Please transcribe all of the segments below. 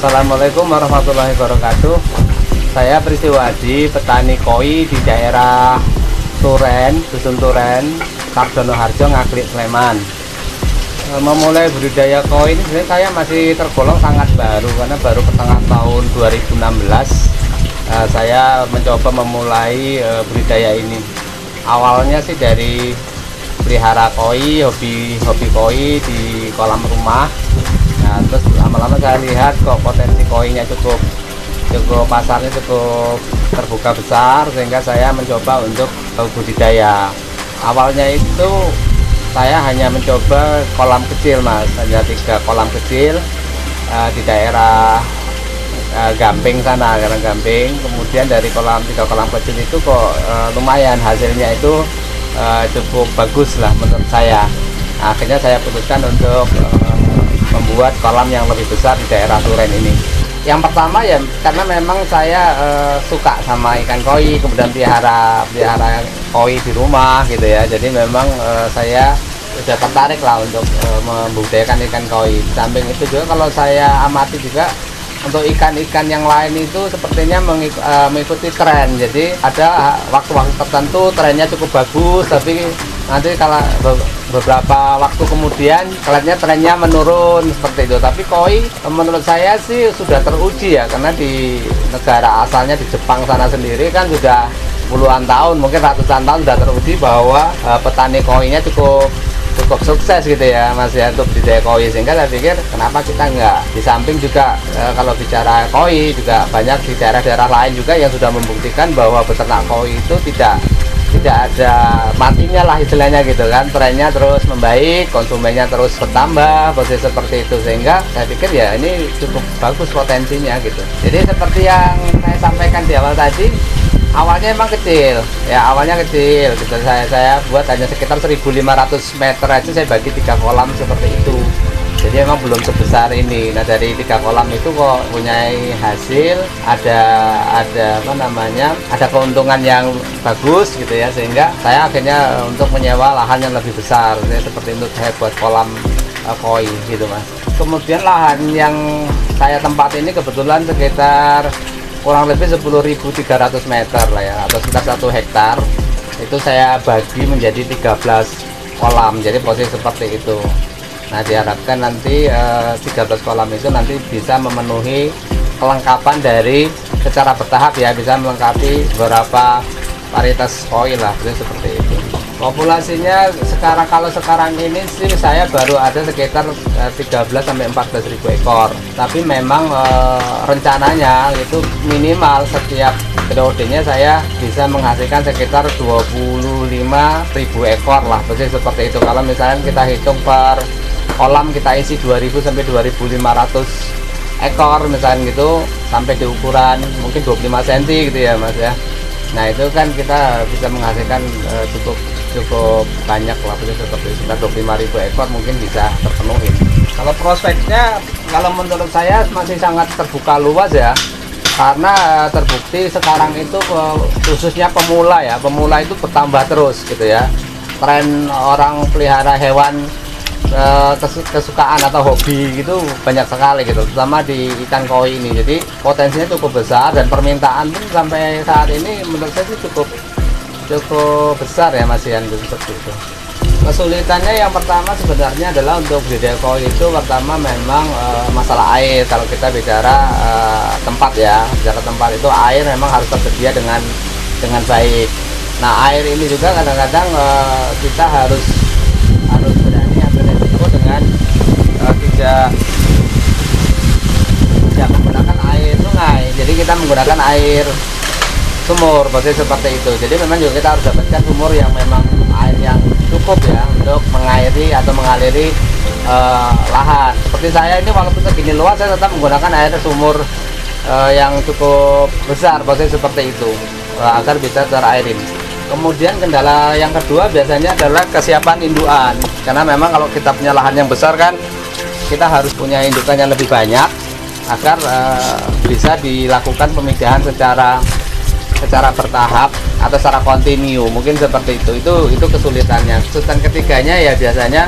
Assalamualaikum warahmatullahi wabarakatuh. Saya Prisiwadi, petani koi di daerah Turen, Dusun Turen, Sardono Harjo, Ngaglik, Sleman. Memulai budidaya koi ini sebenarnya saya masih tergolong sangat baru karena baru pertengahan tahun 2016 saya mencoba memulai budidaya ini. Awalnya sih dari pelihara koi, hobi koi di kolam rumah. Nah, terus lama-lama saya lihat kok potensi koinya cukup pasarnya cukup terbuka besar, sehingga saya mencoba untuk budidaya. Awalnya itu saya hanya mencoba kolam kecil, Mas, hanya 3 kolam kecil di daerah Gamping sana, karena Gamping. Kemudian dari 3 kolam kecil itu kok lumayan hasilnya itu cukup bagus lah menurut saya. Akhirnya saya putuskan untuk membuat kolam yang lebih besar di daerah Turen ini. Yang pertama ya karena memang saya suka sama ikan koi, kemudian pelihara koi di rumah gitu ya. Jadi memang saya sudah tertarik lah untuk membudidayakan ikan koi. Di samping itu juga kalau saya amati juga untuk ikan-ikan yang lain itu sepertinya mengikuti tren. Jadi ada waktu-waktu tertentu trennya cukup bagus, tapi nanti kalau beberapa waktu kemudian kelihatannya trennya menurun seperti itu. Tapi koi menurut saya sih sudah teruji ya, karena di negara asalnya di Jepang sana sendiri kan sudah puluhan tahun, mungkin ratusan tahun sudah teruji bahwa petani koinya cukup sukses gitu ya, Mas ya, untuk budidaya koi. Sehingga saya pikir kenapa kita nggak, di samping juga kalau bicara koi juga banyak di daerah-daerah lain juga yang sudah membuktikan bahwa peternak koi itu tidak ada matinya lah istilahnya gitu kan. Trennya terus membaik, konsumennya terus bertambah, posisi seperti itu. Sehingga saya pikir ya ini cukup bagus potensinya gitu. Jadi seperti yang saya sampaikan di awal tadi, awalnya emang kecil ya, awalnya kecil gitu. Saya buat hanya sekitar 1.500 meter aja, saya bagi 3 kolam seperti itu. Jadi emang belum sebesar ini. Nah, dari 3 kolam itu kok punya hasil, ada apa namanya, ada keuntungan yang bagus gitu ya, sehingga saya akhirnya untuk menyewa lahan yang lebih besar ya, seperti itu saya buat kolam koi gitu, Mas. Kemudian lahan yang saya tempat ini kebetulan sekitar kurang lebih 10.300 meter lah ya, atau sekitar 1 hektar. Itu saya bagi menjadi 13 kolam, jadi posisi seperti itu. Nah, diharapkan nanti 13 kolam itu nanti bisa memenuhi kelengkapan dari secara bertahap ya, bisa melengkapi beberapa varietas koi lah, seperti itu. Populasinya kalau sekarang ini sih saya baru ada sekitar 13-14 ribu ekor. Tapi memang rencananya itu minimal setiap periodenya saya bisa menghasilkan sekitar 25.000 ekor lah, seperti itu. Kalau misalnya kita hitung per kolam kita isi 2.000 sampai 2.500 ekor misalnya gitu, sampai di ukuran mungkin 25 cm gitu ya, Mas ya. Nah, itu kan kita bisa menghasilkan cukup banyak lah, seperti sekitar 25.000 ekor mungkin bisa terpenuhi. Kalau prospeknya kalau menurut saya masih sangat terbuka luas ya, karena terbukti sekarang itu khususnya pemula itu bertambah terus gitu ya. Tren orang pelihara hewan kesukaan atau hobi gitu banyak sekali gitu, terutama di ikan koi ini. Jadi potensinya cukup besar dan permintaan pun sampai saat ini menurut saya sih cukup besar ya, Mas Ian, seperti itu. Kesulitannya yang pertama sebenarnya adalah untuk budidaya koi itu pertama memang masalah air. Kalau kita bicara tempat ya, bicara tempat itu air memang harus tersedia dengan baik. Nah, air ini juga kadang-kadang kita harus berani ambil resiko dengan tidak menggunakan air sungai. Jadi kita menggunakan air sumur, seperti itu. Jadi memang juga kita harus dapatkan sumur yang memang air yang cukup ya untuk mengairi atau mengaliri lahan. Seperti saya ini walaupun segini luas, saya tetap menggunakan air sumur yang cukup besar, seperti itu, agar bisa terairin. Kemudian kendala yang kedua biasanya adalah kesiapan indukan, karena memang kalau kita punya lahan yang besar kan kita harus punya indukan yang lebih banyak agar bisa dilakukan pemijahan secara bertahap atau secara kontinu, mungkin seperti itu. Itu kesulitannya. Kesulitan ketiganya ya biasanya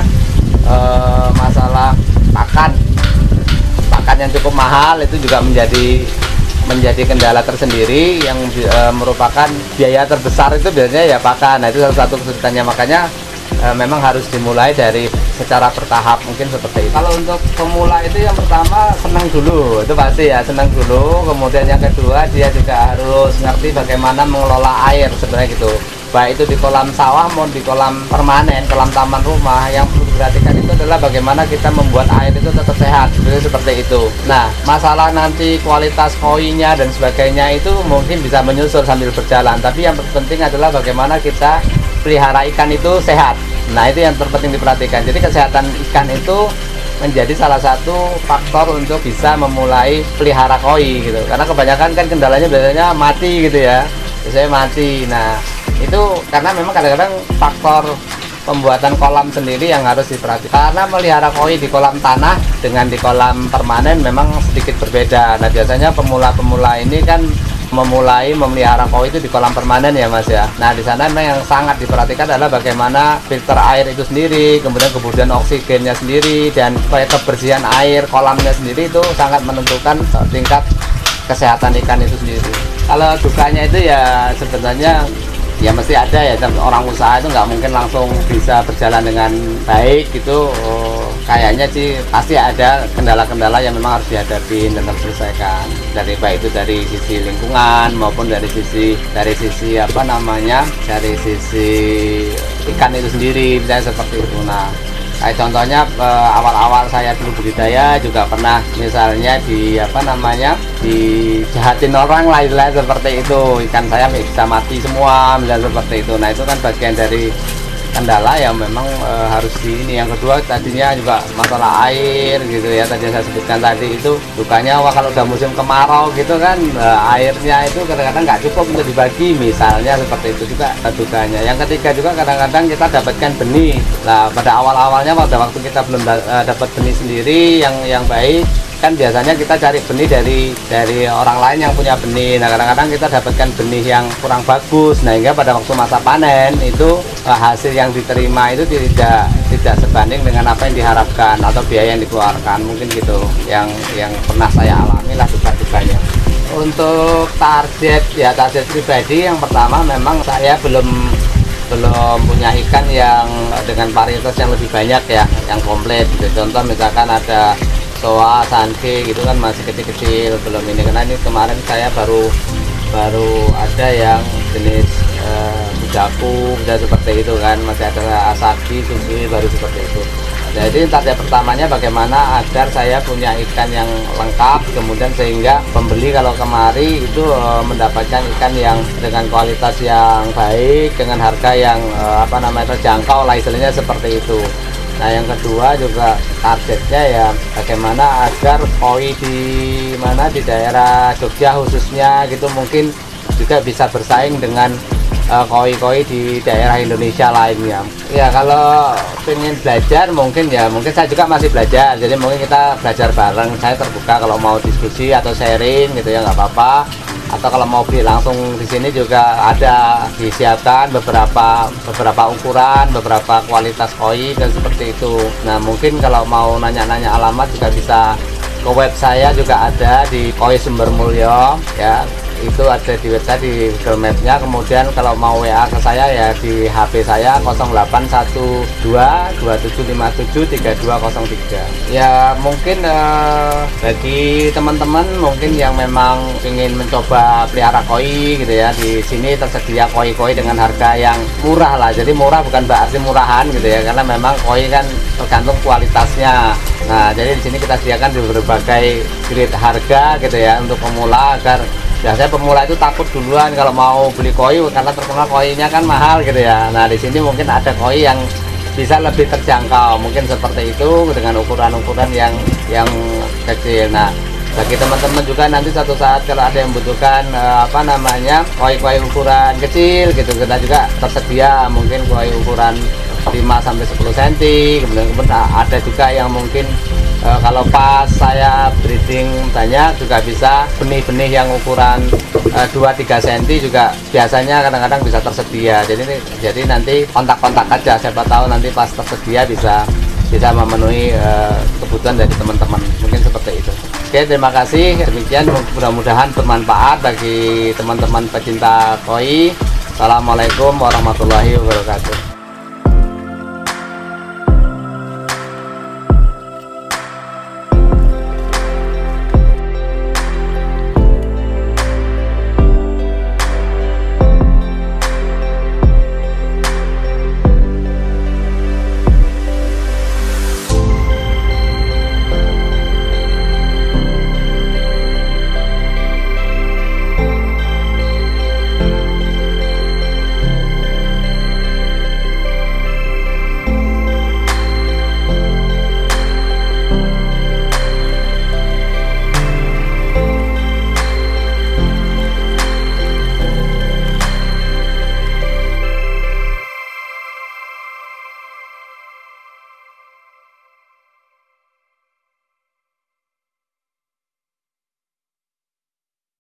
masalah pakan pakan yang cukup mahal, itu juga menjadi kendala tersendiri yang merupakan biaya terbesar itu biasanya ya pakan. Nah, itu salah satu kesulitannya, makanya memang harus dimulai dari secara bertahap, mungkin seperti itu. Kalau untuk pemula itu yang pertama senang dulu, itu pasti ya, senang dulu. Kemudian yang kedua dia juga harus ngerti bagaimana mengelola air sebenarnya gitu, baik itu di kolam sawah maupun di kolam permanen, kolam taman rumah. Yang perlu diperhatikan itu adalah bagaimana kita membuat air itu tetap sehat, seperti itu. Nah, masalah nanti kualitas koinya dan sebagainya itu mungkin bisa menyusul sambil berjalan, tapi yang penting adalah bagaimana kita pelihara ikan itu sehat. Nah, itu yang terpenting diperhatikan. Jadi kesehatan ikan itu menjadi salah satu faktor untuk bisa memulai pelihara koi gitu, karena kebanyakan kan kendalanya biasanya mati gitu ya, biasanya mati. Nah, itu karena memang kadang-kadang faktor pembuatan kolam sendiri yang harus diperhatikan, karena melihara koi di kolam tanah dengan di kolam permanen memang sedikit berbeda. Nah, biasanya pemula-pemula ini kan memulai memelihara koi itu di kolam permanen ya Mas ya. Nah, di sana memang yang sangat diperhatikan adalah bagaimana filter air itu sendiri, kemudian oksigennya sendiri, dan kebersihan air kolamnya sendiri itu sangat menentukan tingkat kesehatan ikan itu sendiri. Kalau dukanya itu ya sebenarnya ya mesti ada ya, orang usaha itu nggak mungkin langsung bisa berjalan dengan baik gitu. Kayaknya sih pasti ada kendala-kendala yang memang harus dihadapi dan harus diselesaikan, dari baik itu dari sisi lingkungan maupun dari sisi apa namanya, dari sisi ikan itu sendiri, misalnya seperti itu. Nah, kayak contohnya awal-awal saya dulu budidaya juga pernah misalnya di apa namanya, dijahatin orang lah seperti itu, ikan saya bisa mati semua misalnya seperti itu. Nah, itu kan bagian dari kendala yang memang harus ini. Yang kedua tadinya juga masalah air gitu ya, tadi saya sebutkan tadi itu dukanya, wah kalau udah musim kemarau gitu kan airnya itu kadang-kadang nggak cukup untuk dibagi misalnya, seperti itu juga dukanya. Yang ketiga juga kadang-kadang kita dapatkan benih. Nah, pada awal-awalnya pada waktu kita belum dapat benih sendiri yang baik, kan biasanya kita cari benih dari orang lain yang punya benih. Nah, kadang-kadang kita dapatkan benih yang kurang bagus. Nah, hingga pada waktu masa panen itu hasil yang diterima itu tidak sebanding dengan apa yang diharapkan atau biaya yang dikeluarkan, mungkin gitu yang pernah saya alami lah duka-dukanya. Untuk target pribadi, yang pertama memang saya belum punya ikan yang dengan varietas yang lebih banyak ya, yang komplit gitu. Contoh misalkan ada soa, sanke gitu kan masih kecil-kecil, belum ini. Karena ini kemarin saya baru ada yang jenis budaku, seperti itu kan, masih ada asagi, sushi, baru seperti itu. Jadi target pertamanya bagaimana agar saya punya ikan yang lengkap, kemudian sehingga pembeli kalau kemari itu mendapatkan ikan yang dengan kualitas yang baik, dengan harga yang terjangkau lah istilahnya, seperti itu. Nah, yang kedua juga targetnya ya bagaimana agar koi di daerah Jogja khususnya gitu mungkin juga bisa bersaing dengan koi-koi di daerah Indonesia lainnya. Ya, kalau pengen belajar mungkin saya juga masih belajar, jadi mungkin kita belajar bareng. Saya terbuka kalau mau diskusi atau sharing gitu ya, nggak apa-apa. Atau kalau mau beli langsung di sini juga ada disiapkan beberapa ukuran, beberapa kualitas koi dan seperti itu. Nah, mungkin kalau mau nanya-nanya alamat juga bisa ke web saya, juga ada di Koi Sumber Mulyo ya. Itu ada di website, di Google Maps-nya. Kemudian kalau mau WA ke saya ya di HP saya 081227573203. Ya, mungkin bagi teman-teman mungkin yang memang ingin mencoba pelihara koi gitu ya, di sini tersedia koi-koi dengan harga yang murah lah. Jadi murah bukan berarti murahan gitu ya, karena memang koi kan tergantung kualitasnya. Nah, jadi di sini kita sediakan di berbagai grade harga gitu ya untuk pemula, agar biasanya pemula itu takut duluan kalau mau beli koi karena terkenal koinya kan mahal gitu ya. Nah, di sini mungkin ada koi yang bisa lebih terjangkau, mungkin seperti itu dengan ukuran-ukuran yang kecil. Nah, bagi teman-teman juga nanti satu saat kalau ada yang membutuhkan koi-koi ukuran kecil gitu, kita juga tersedia mungkin koi ukuran 5-10 cm. Kemudian ada juga yang mungkin kalau pas saya breeding banyak juga bisa benih-benih yang ukuran 2-3 cm juga biasanya kadang-kadang bisa tersedia. Jadi nanti kontak-kontak aja, siapa tahu nanti pas tersedia bisa memenuhi kebutuhan dari teman-teman, mungkin seperti itu. Oke, terima kasih. Demikian, mudah-mudahan bermanfaat bagi teman-teman pecinta koi. Assalamualaikum warahmatullahi wabarakatuh.